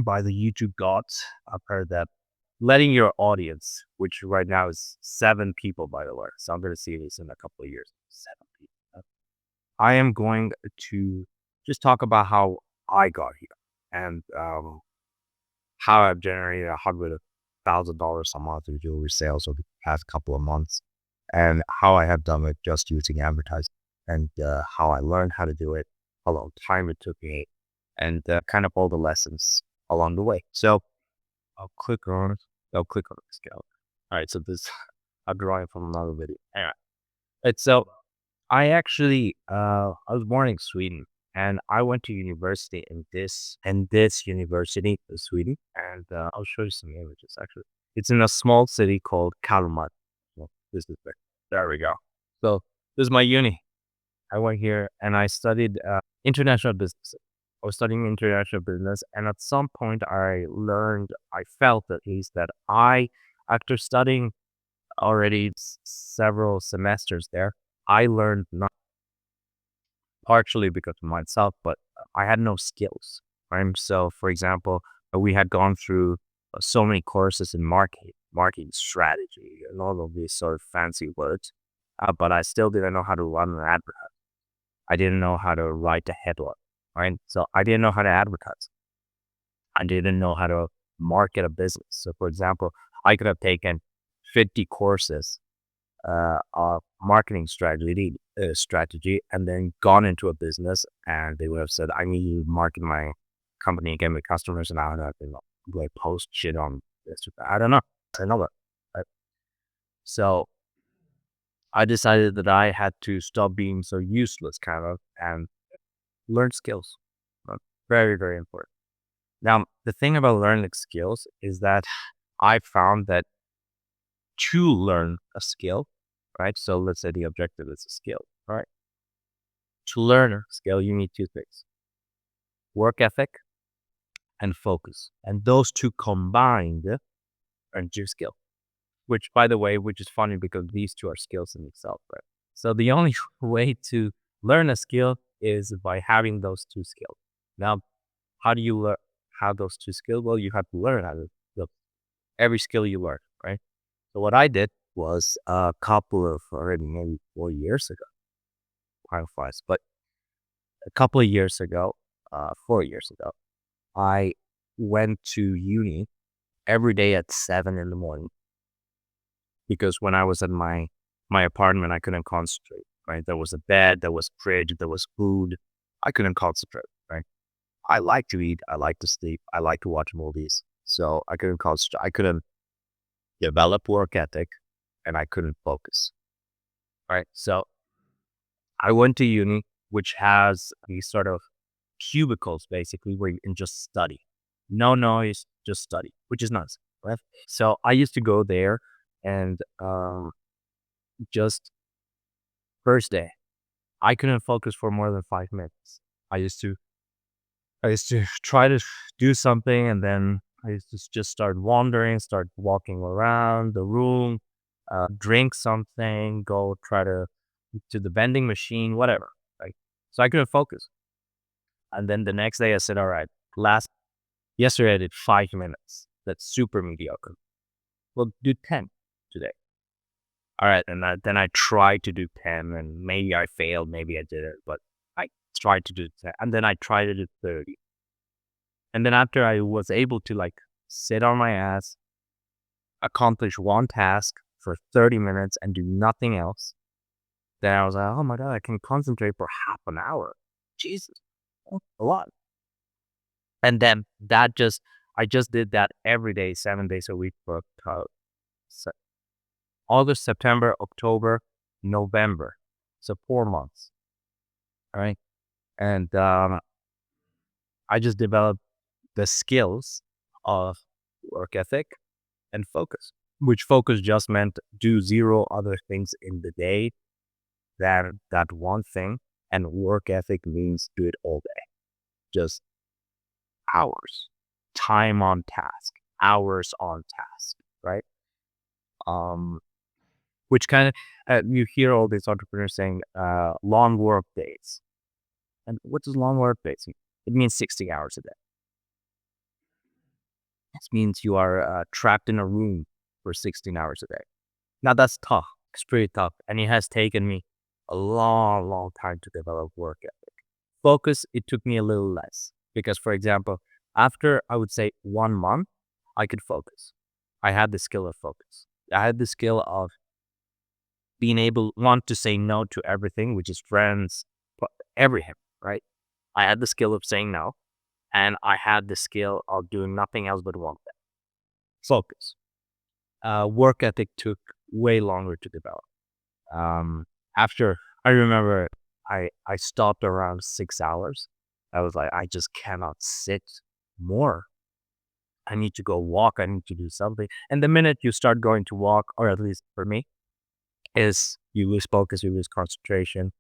by the YouTube gods. I've heard that letting your audience, which right now is 7 people, by the way, so I'm going to see this in a couple of years. 7 people. I am going to just talk about how I got here and how I've generated $100,000 a month in jewelry sales over the past couple of months, and how I have done it just using advertising, and how I learned how to do it, how long time it took me, and kind of all the lessons along the way. So I'll click on it. I'll click on the scale. All right, so this I'm drawing from another video. Anyway, it's so I was born in Sweden, and I went to university in this university in Sweden, and I'll show you some images. Actually, it's in a small city called Kalmar. So this is there we go. So this is my uni. I went here and I studied international business. I was studying international business, and at some point, I felt at least that after studying already several semesters there, I learned not partially because of myself, but I had no skills. Right. So, for example, we had gone through so many courses in marketing strategy, and all of these sort of fancy words, but I still didn't know how to run an advertisement. I didn't know how to write a headline. Right. So I didn't know how to advertise. I didn't know how to market a business. So, for example, I could have taken 50 courses of marketing strategy, and then gone into a business, and they would have said, I need you to market my company and get me customers, and I would have been like post shit on this. I don't know. I know that. Right? So I decided that I had to stop being so useless, kind of, and learn skills. Very, very important. Now, the thing about learning skills is that I found that to learn a skill, right? So let's say the objective is a skill, right? To learn a skill, you need two things: work ethic and focus. And those two combined earn your skill, which, by the way, which is funny because these two are skills in itself, right? So the only way to learn a skill is by having those two skills. Now, how do you learn how those two skills? Well, you have to learn how to the, every skill you learn, right? So what I did was a couple of already maybe 4 years ago, time flies, but a couple of years ago, 4 years ago, I went to uni every day at 7 in the morning, because when I was at my apartment, I couldn't concentrate. Right, there was a bed, there was fridge, there was food. I couldn't concentrate. Right, I like to eat, I like to sleep, I like to watch movies. So I couldn't concentrate. I couldn't develop work ethic, and I couldn't focus. Right, so I went to uni, which has these sort of cubicles basically where you can just study. No noise, just study, which is nice. Right. So I used to go there, and just first day, I couldn't focus for more than 5 minutes. I used to I used to try to do something, and then I used to just start wandering, start walking around the room, drink something, go try to the vending machine, whatever. Like, so I couldn't focus. And then the next day I said, all right, last yesterday I did 5 minutes. That's super mediocre. Well, do 10 today. All right. And then I tried to do 10, and maybe I failed, maybe I didn't, but I tried to do 10. And then I tried to do 30. And then after I was able to like sit on my ass, accomplish one task for 30 minutes and do nothing else, then I was like, oh my God, I can concentrate for half an hour. Jesus, that's a lot. And then I just did that every day, 7 days a week for Se- August, September, October, November. So 4 months. All right. And I just developed the skills of work ethic and focus, which focus just meant do zero other things in the day than that one thing. And work ethic means do it all day, just hours, time on task, hours on task, right? Um, which kind of, you hear all these entrepreneurs saying, long work days. And what does long work days mean? It means 60 hours a day. This means you are trapped in a room for 16 hours a day. Now that's tough. It's pretty tough. And it has taken me a long, long time to develop work ethic. Focus, it took me a little less. Because, for example, after I would say 1 month, I could focus. I had the skill of focus. I had the skill of being able, one, to say no to everything, which is friends, everything, right? I had the skill of saying no. And I had the skill of doing nothing else but one thing, focus. Work ethic took way longer to develop. Um, After I remember, I stopped around 6 hours. I was like, I just cannot sit more. I need to go walk. I need to do something. And the minute you start going to walk, or at least for me, is you lose focus, you lose concentration,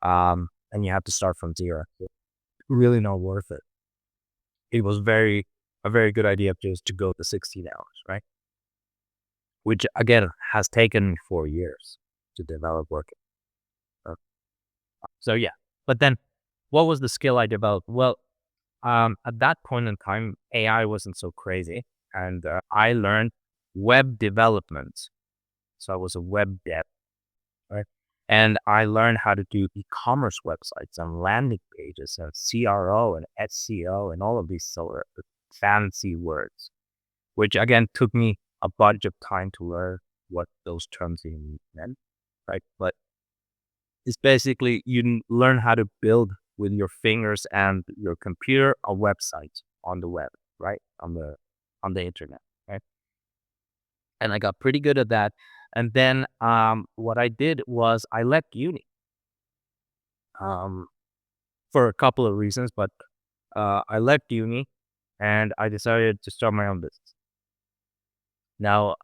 and you have to start from zero. Really not worth it. It was a very good idea just to go to 16 hours, right? Which again has taken 4 years to develop work. Uh, So yeah, but then what was the skill I developed? Well, at that point in time, AI wasn't so crazy, and I learned web development. So I was a web dev, right? And I learned how to do e-commerce websites and landing pages and CRO and SEO and all of these sort of fancy words, which again took me a bunch of time to learn what those terms even meant, right? But it's basically learn how to build with your fingers and your computer a website on the web, right? On the internet, right? And I got pretty good at that. And then what I did was I left uni um, for a couple of reasons, but I left uni and I decided to start my own business. Now,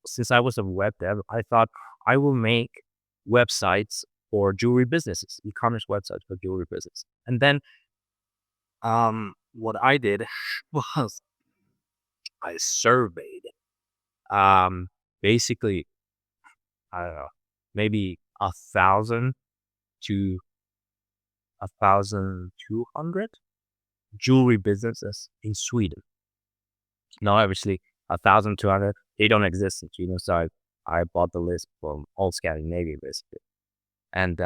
since I was a web dev, I thought I will make websites for jewelry businesses, e-commerce websites for jewelry business. And then what I did was I surveyed um basically, I don't know, maybe 1,000 to 1,200 jewelry businesses in Sweden. Now obviously 1,200, they don't exist in Sweden, so I bought the list from all Scandinavia basically. And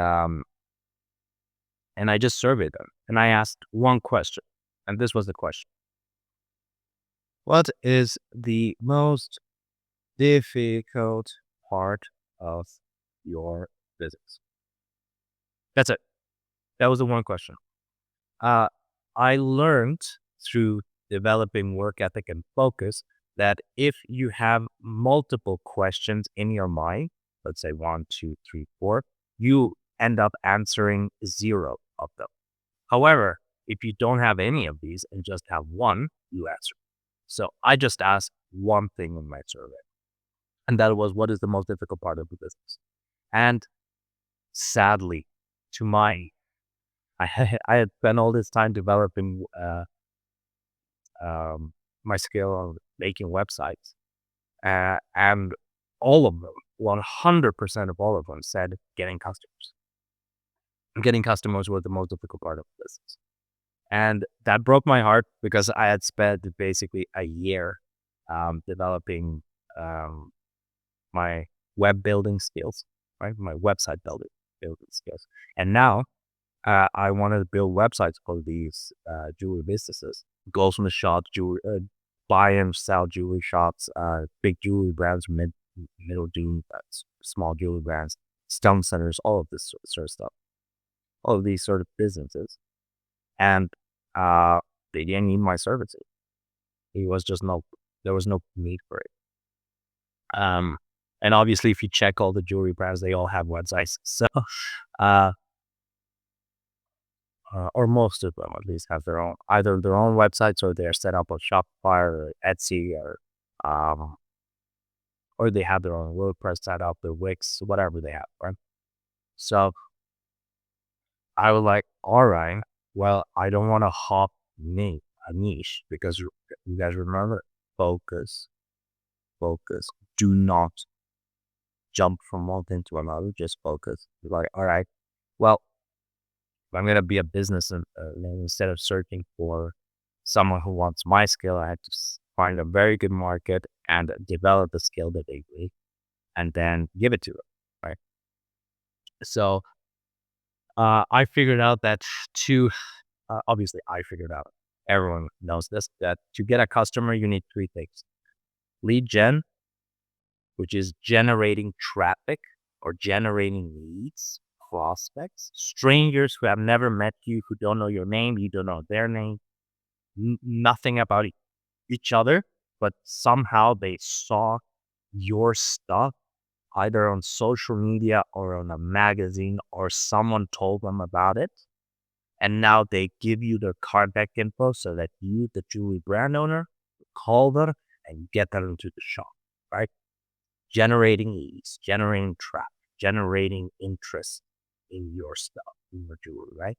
and I just surveyed them and I asked one question. And this was the question. What is the most difficult part of your business? That's it. That was the one question. Uh, I learned through developing work ethic and focus that if you have multiple questions in your mind, let's say one, two, three, four, you end up answering zero of them. However, if you don't have any of these and just have one, you answer. So I just asked one thing in my survey, and that was, what is the most difficult part of the business? And sadly, to my, I had spent all this time developing um, my skill on making websites, and all of them, 100% of all of them said getting customers. Getting customers was the most difficult part of the business. And that broke my heart because I had spent basically a year developing um, my web building skills, right? My website building skills. And now I wanted to build websites for these jewelry businesses, goldsmith shops, jewelry, buy and sell jewelry shops, big jewelry brands, middle jewelry, small jewelry brands, stone centers, all of this sort of stuff, all of these sort of businesses. And they didn't need my services. It was just there was no need for it. Um, and obviously, if you check all the jewelry brands, they all have websites. So, uh, or most of them at least have their own, either their own websites or they're set up on Shopify or Etsy um, or they have their own WordPress set up, their Wix, whatever they have, right? So I was like, all right, well, I don't want to hop a niche because you guys remember, focus, focus. Do not jump from one thing to another. Just focus. You're like, all right, well, if I'm gonna be a business, and then instead of searching for someone who wants my skill, I had to find a very good market and develop the skill that they need, and then give it to them, right? So I figured out that to obviously I figured out, everyone knows this, that to get a customer, you need three things: lead gen, which is generating traffic or generating leads, prospects, strangers who have never met you, who don't know your name, you don't know their name, nothing about each other, but somehow they saw your stuff either on social media or on a magazine, or someone told them about it. And now they give you their contact info so that you, the jewelry brand owner, call them and get them into the shop, right? Generating leads, generating traffic, generating interest in your stuff, in your jewelry, right?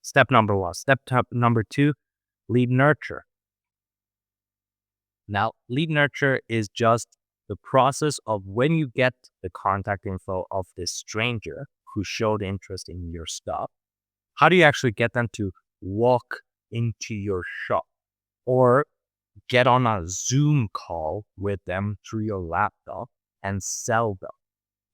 Step number one. Number two, lead nurture. Now, lead nurture is just the process of when you get the contact info of this stranger who showed interest in your stuff, how do you actually get them to walk into your shop or get on a Zoom call with them through your laptop and sell them?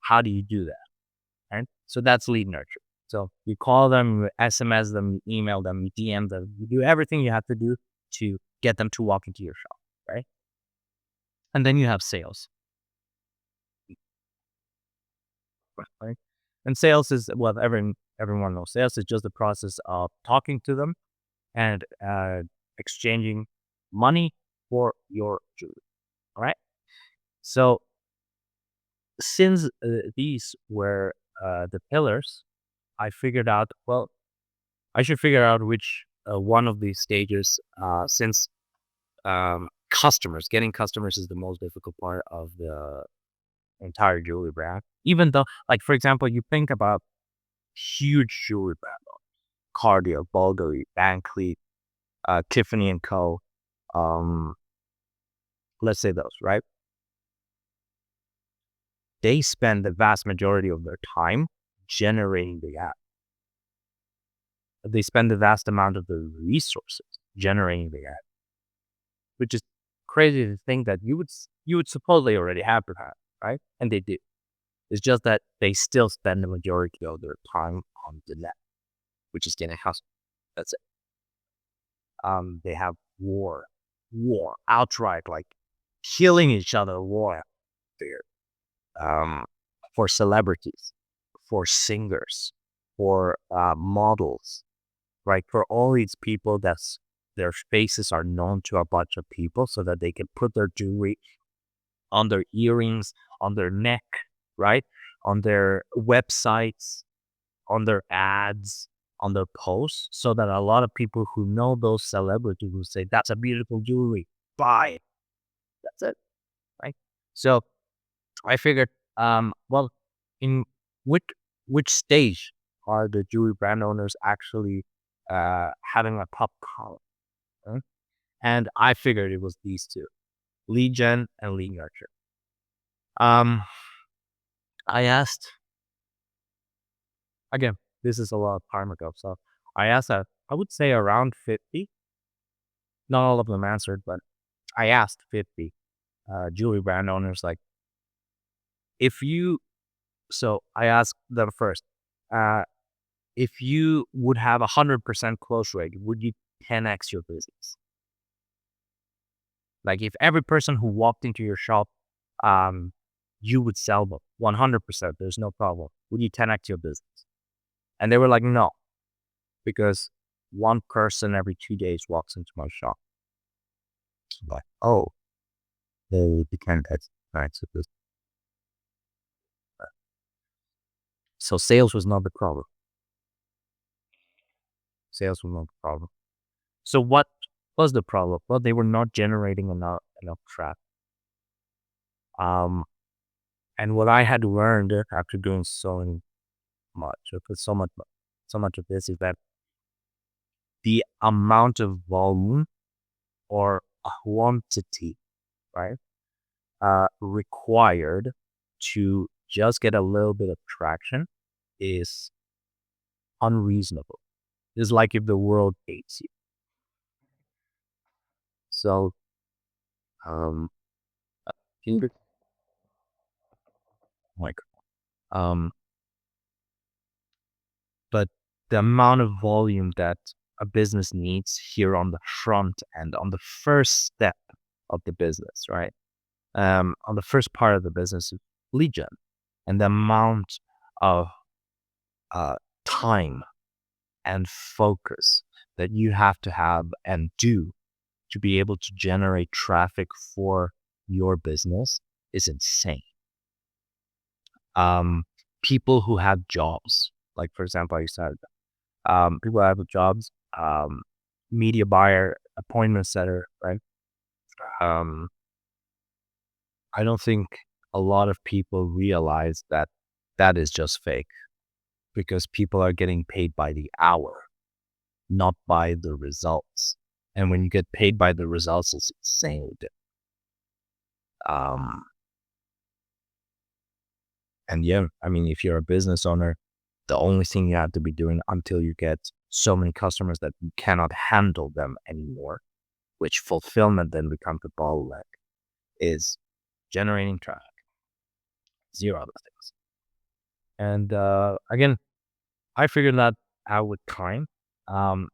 How do you do that? Right? So that's lead nurture. So you call them, you SMS them, you email them, you DM them, you do everything you have to do to get them to walk into your shop, right? And then you have sales, right? And sales is, well, everyone knows sales is just the process of talking to them and exchanging money for your jewelry. All right. So since these were the pillars, I figured out, well, I should figure out which one of these stages, since getting customers is the most difficult part of the entire jewelry brand. Even though, like, for example, you think about huge jewelry brand, Cartier, Bulgari, Van Cleef, Tiffany and Co. Um, let's say those, right? They spend the vast majority of their time generating the ad. They spend the vast amount of the resources generating the ad, which is crazy to think that you would supposedly already have to have, right? And they do. It's just that they still spend the majority of their time on the net, which is getting hustle. That's it. They have outright, like killing each other war there. Um, for celebrities, for singers, for models, right? For all these people that's their faces are known to a bunch of people so that they can put their jewelry on their earrings, on their neck, right? On their websites, on their ads, on their posts, so that a lot of people who know those celebrities will say, that's a beautiful jewelry, buy it. That's it, right? So I figured, well, in which which stage are the jewelry brand owners actually having a top column? Huh? And I figured it was these two: lead gen and lead nurture. Um, I asked again. This is a lot of time ago, so I asked. I would say around 50. Not all of them answered, but I asked 50 jewelry brand owners, like, if you. So I asked them first. Uh, if you would have 100% close rate, would you 10x your business? Like, if every person who walked into your shop, um, you would sell them 100%. There's no problem. Would you 10x your business? And they were like, no, because one person every 2 days walks into my shop. Like, oh, they 10x. All right, so so sales was not the problem. Sales was not the problem. So what was the problem? Well, they were not generating enough traffic. Um, and what I had learned after doing so much of this is that the amount of volume or quantity, right, required to just get a little bit of traction is unreasonable. It's like if the world hates you. So Um, can you- like, um, but the amount of volume that a business needs here on the front end, on the first step of the business, right? On the first part of the business is lead gen, and the amount of uh, time and focus that you have to have and do to be able to generate traffic for your business is insane. Um, People who have jobs, like for example, you said, people who have jobs, media buyer, appointment setter, right? Um, I don't think a lot of people realize that that is just fake because people are getting paid by the hour, not by the results. And when you get paid by the results, it's insane. Um, and yeah, I mean, if you're a business owner, the only thing you have to be doing until you get so many customers that you cannot handle them anymore, which fulfillment then becomes a bottleneck, is generating traffic, zero other things. And again, I figured that out with time.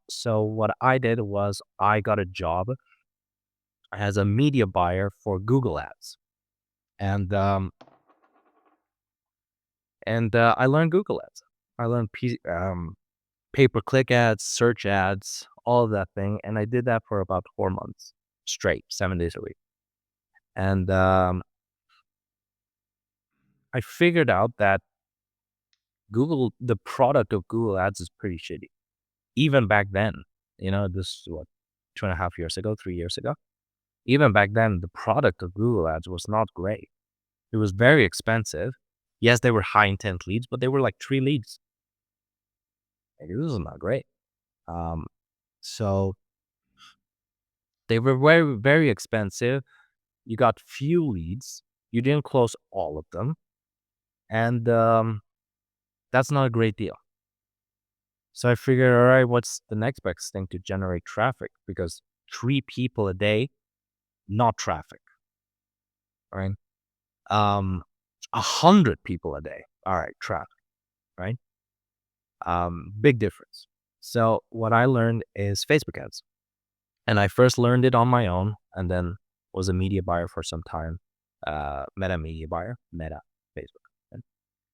So what I did was I got a job as a media buyer for Google Ads, and I learned Google Ads. I learned pay-per-click ads, search ads, all of that thing, and I did that for about 4 months straight, 7 days a week. And I figured out that the product of Google Ads is pretty shitty. Even back then, this is what, 2.5 years ago, 3 years ago. Even back then, the product of Google Ads was not great. It was very expensive. Yes, they were high intent leads, but they were like 3 leads. Like, it was not great. Um, so they were very, very expensive. You got few leads. You didn't close all of them. And that's not a great deal. So I figured, all right, what's the next best thing to generate traffic? Because 3 people a day, not traffic, right? 100 people a day, all right, traffic, right? Big difference. So what I learned is Facebook ads. And I first learned it on my own and then was a media buyer for some time. Meta media buyer, Meta, Facebook. And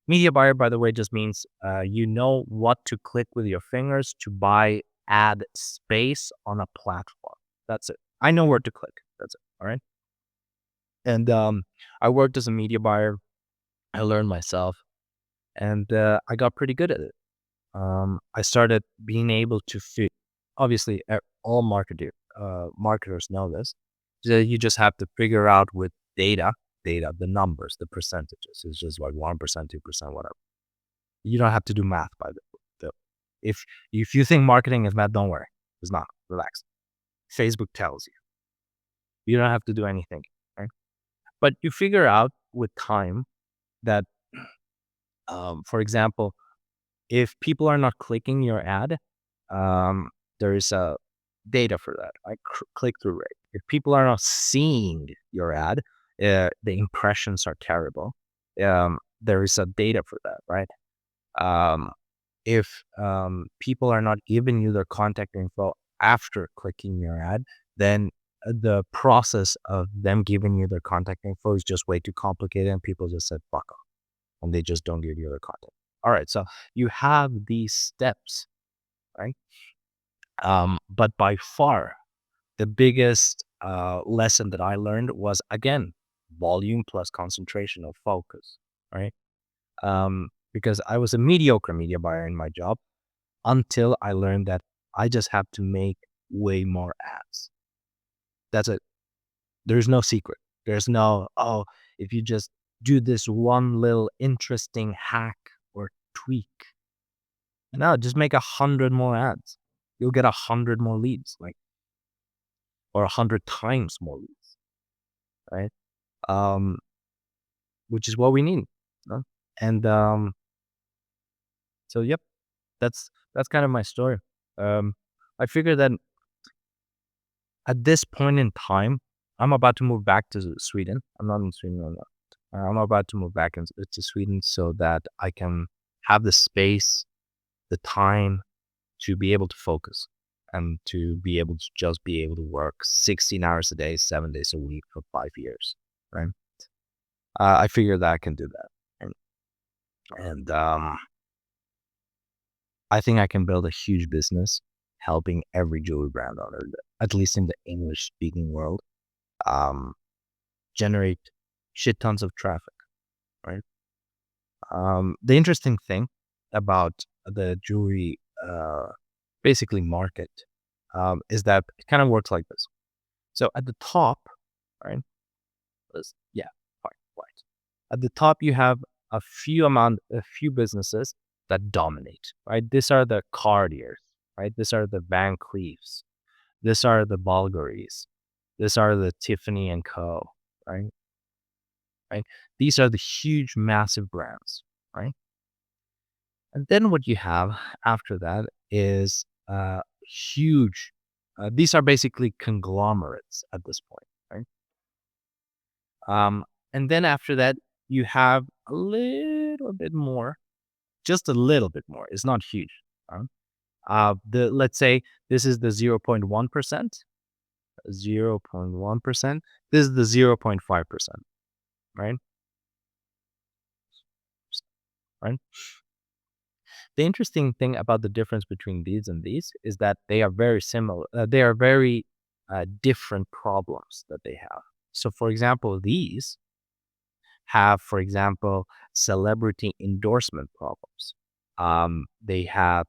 media buyer, by the way, just means you know what to click with your fingers to buy ad space on a platform. That's it. I know where to click. That's it. All right. And I worked as a media buyer. I learned myself and I got pretty good at it. I started being able to fit. Obviously, all marketers know this. So you just have to figure out with data, the numbers, the percentages. It's just like 1%, 2%, whatever. You don't have to do math by the if you think marketing is math, don't worry. It's not. Relax. Facebook tells you. You don't have to do anything. Right? But you figure out with time that, for example, if people are not clicking your ad, um, there is a data for that, like click through rate. If people are not seeing your ad, the impressions are terrible. There is a data for that, right? Um, if people are not giving you their contact info after clicking your ad, then the process of them giving you their contact info is just way too complicated, and people just said fuck off, and they just don't give you their contact. All right, so you have these steps, right? But by far, the biggest lesson that I learned was again volume plus concentration of focus, right? Because I was a mediocre media buyer in my job until I learned that I just have to make way more ads. That's it. There's no secret. There's no, oh, if you just do this one little interesting hack or tweak, no, just make 100 more ads. You'll get 100 more leads, like, or 100 times more leads, right? Um, which is what we need. You And so, yep, that's kind of my story. Um, I figured that at this point in time, I'm about to move back to Sweden. I'm not in Sweden right now. I'm about to move back to Sweden so that I can have the space, the time to be able to focus and to be able to just be able to work 16 hours a day, 7 days a week for 5 years. Right. I figure that I can do that. And I think I can build a huge business helping every jewelry brand owner, at least in the English speaking world, um, generate shit tons of traffic. Right. The interesting thing about the jewelry, basically market, is that it kind of works like this. So at the top, right? Yeah, fine, right. At the top, you have a few businesses that dominate, right? These are the Cartiers, right? These are the Van Cleefs. These are the Bulgaris. These are the Tiffany and Co. Right? Right. These are the huge, massive brands, right? And then what you have after that is huge. These are basically conglomerates at this point, right? And then after that, you have a little bit more, just a little bit more. It's not huge. uh, the let's say this is the 0.1%, 0.1%. This is the 0.5%, right? Right. The interesting thing about the difference between these and these is that they are very similar. They are very different problems that they have. So, for example, these have, for example, celebrity endorsement problems. They have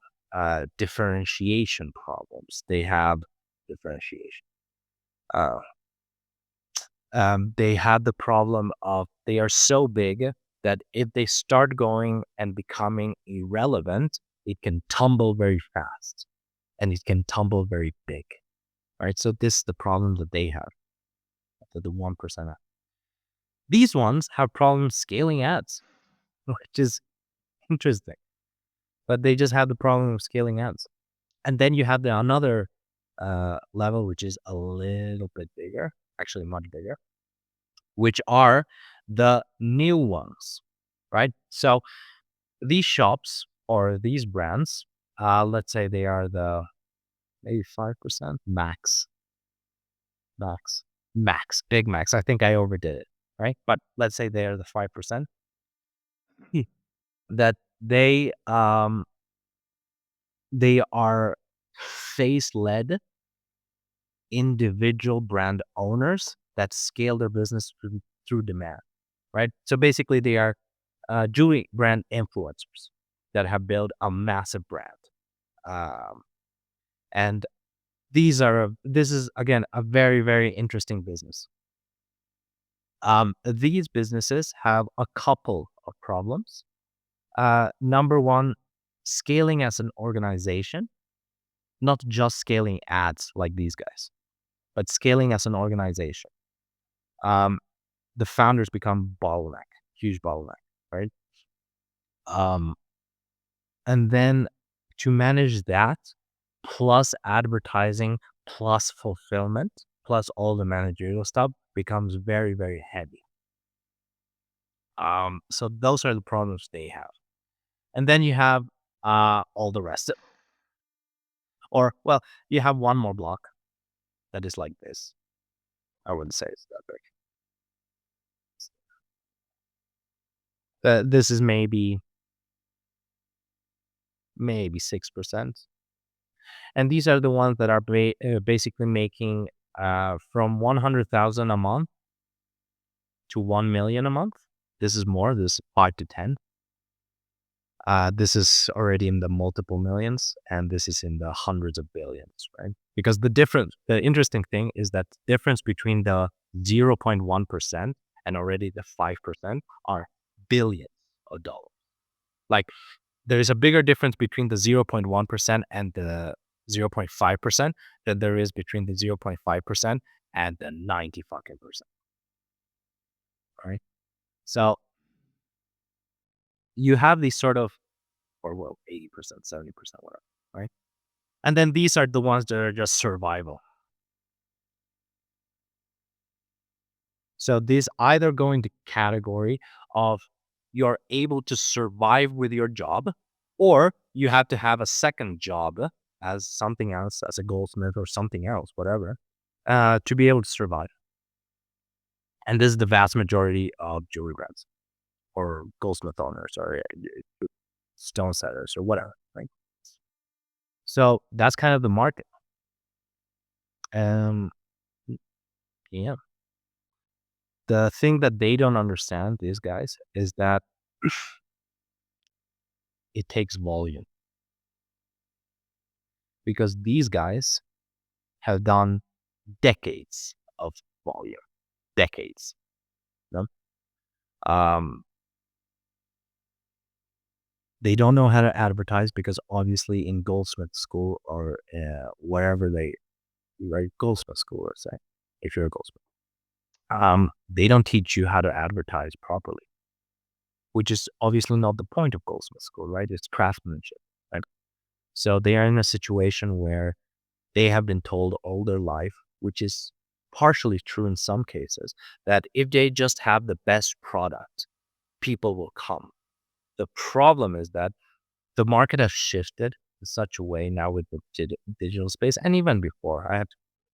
differentiation problems. They have differentiation. Uh, they have the problem of they are so big that if they start going and becoming irrelevant, it can tumble very fast and it can tumble very big. Right. So this is the problem that they have, that the 1% have. These ones have problems scaling ads, which is interesting, but they just have the problem of scaling ads. And then you have the another level, which is a little bit bigger, actually much bigger, which are the new ones, right? So these shops or these brands, let's say they are the maybe 5% max, big max. I think I overdid it, right? But let's say they are the 5%. Hmm. That they are face led individual brand owners that scale their business through demand, right? So basically, they are jewelry brand influencers that have built a massive brand. Um, and this is again a very, very interesting business. These businesses have a couple of problems. Number one, scaling as an organization, not just scaling ads like these guys, but scaling as an organization. Um, the founders become bottleneck, huge bottleneck, right? Um, and then to manage that, plus advertising, plus fulfillment, plus all the managerial stuff becomes very, very heavy. So those are the problems they have. And then you have all the rest. Or well, you have one more block that is like this. I wouldn't say it's that big. This is maybe 6%. And these are the ones that are basically making from 100,000 a month to 1 million a month. This is more. This is 5 to 10. This is already in the multiple millions, and this is in the hundreds of billions, right? Because the interesting thing is that the difference between the 0.1% and already the 5% are billions of dollars. Like there is a bigger difference between the 0.1% and the 0.5% than there is between the 0.5% and the 90 fucking percent, right? So you have these sort of, or well, 80%, 70%, whatever, right? And then these are the ones that are just survival. So these either go into category of you're able to survive with your job, or you have to have a second job as something else, as a goldsmith or something else, whatever, to be able to survive. And this is the vast majority of jewelry brands or goldsmith owners or stone setters or whatever, right? So that's kind of the market. Um, yeah. The thing that they don't understand, these guys, is that it takes volume because these guys have done decades of volume, decades. You know? They don't know how to advertise because obviously in goldsmith school or wherever they right goldsmith school, let's say, if you're a goldsmith, they don't teach you how to advertise properly, which is obviously not the point of goldsmith school, right? It's craftsmanship, right? So they are in a situation where they have been told all their life, which is partially true in some cases, that if they just have the best product, people will come. The problem is that the market has shifted in such a way now with the digital space, and even before. I had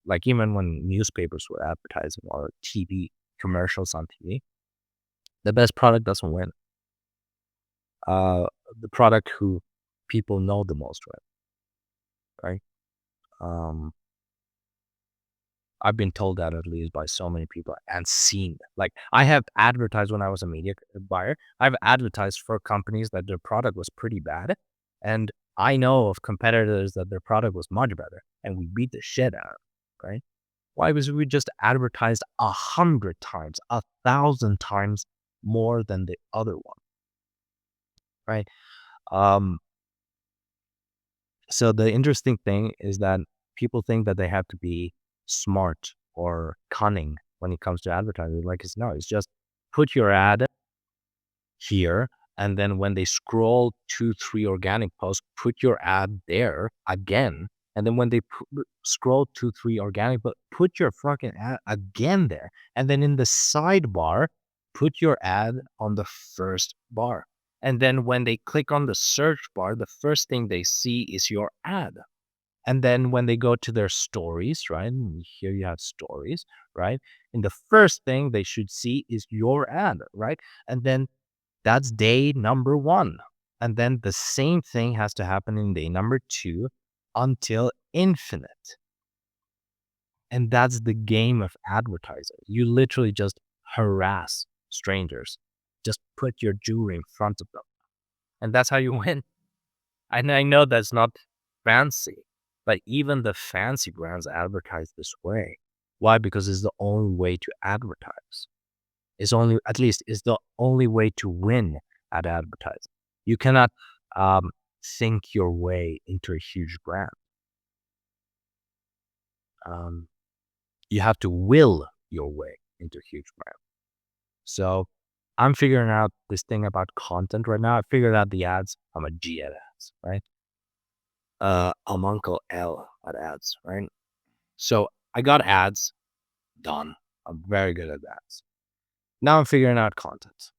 like even when newspapers were advertising or TV commercials on TV, the best product doesn't win. Uh, the product who people know the most with, right? Um, I've been told that at least by so many people and seen. Like I have advertised when I was a media buyer. I've advertised for companies that their product was pretty bad, and I know of competitors that their product was much better, and we beat the shit out of them, right? Why? Because we just advertised 100 times, 1,000 times more than the other one, right? Um, So the interesting thing is that people think that they have to be smart or cunning when it comes to advertising. Like it's no, it's just put your ad here, and then when they scroll 2, 3 organic posts, put your ad there again. And then when they scroll 2, 3 organic, but put your fucking ad again there. And then in the sidebar, put your ad on the first bar. And then when they click on the search bar, the first thing they see is your ad. And then when they go to their stories, right? And here you have stories, right? And the first thing they should see is your ad, right? And then that's day number 1. And then the same thing has to happen in day number 2 until infinite. And that's the game of advertising. You literally just harass strangers. Just put your jewelry in front of them. And that's how you win. And I know that's not fancy, but even the fancy brands advertise this way. Why? Because it's the only way to advertise. It's only, at least, it's the only way to win at advertising. You cannot think your way into a huge brand. Um, you have to will your way into a huge brand. So I'm figuring out this thing about content right now. I figured out the ads. I'm a G at ads, right? I'm Uncle L at ads, right? So I got ads done. I'm very good at ads. Now I'm figuring out content,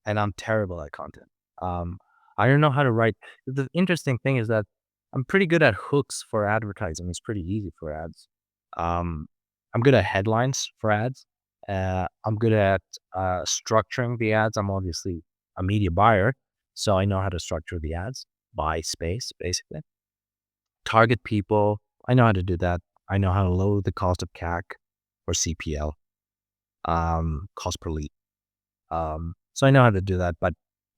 and I'm terrible at content. Um, I don't know how to write. The interesting thing is that I'm pretty good at hooks for advertising. It's pretty easy for ads. Um, I'm good at headlines for ads. I'm good at structuring the ads. I'm obviously a media buyer, so I know how to structure the ads, buy space, basically. Target people. I know how to do that. I know how to lower the cost of CAC or CPL, cost per lead. So I know how to do that, but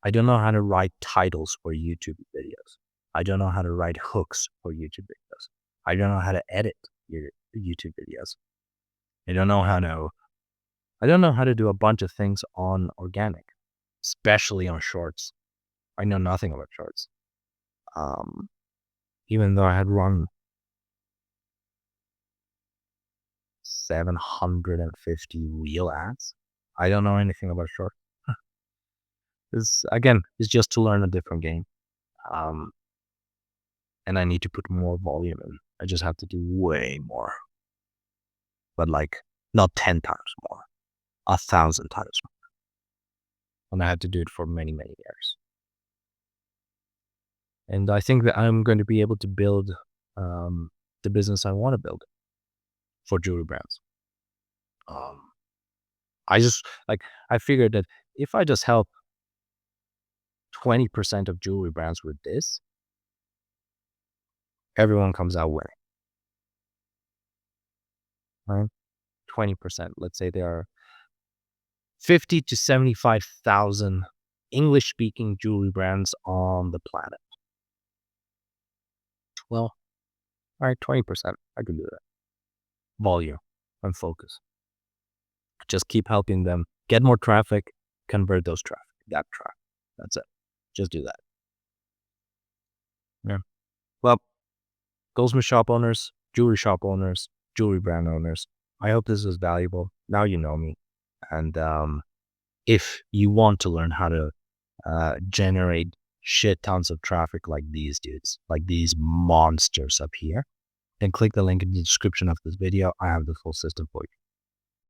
I don't know how to write titles for YouTube videos. I don't know how to write hooks for YouTube videos. I don't know how to edit your YouTube videos. I don't know how to I don't know how to do a bunch of things on organic, especially on shorts. I know nothing about shorts. Um, even though I had run 750 real ads, I don't know anything about short. It's just to learn a different game. Um, and I need to put more volume in. I just have to do way more, but like not 10 times more. 1,000 times more. And I had to do it for many, many years. And I think that I'm going to be able to build the business I want to build for jewelry brands. Um, I just like I figured that if I just help 20% of jewelry brands with this, everyone comes out winning, right? 20%. Let's say there are 50 to 75,000 English speaking jewelry brands on the planet. Well, all right, 20%. I can do that. Volume and focus. Just keep helping them get more traffic, convert those traffic, that traffic. That's it. Just do that. Yeah. Well, goldsmith shop owners, jewelry brand owners, I hope this was valuable. Now you know me. And if you want to learn how to generate shit tons of traffic like these dudes, like these monsters up here, then click the link in the description of this video. I have the full system for you.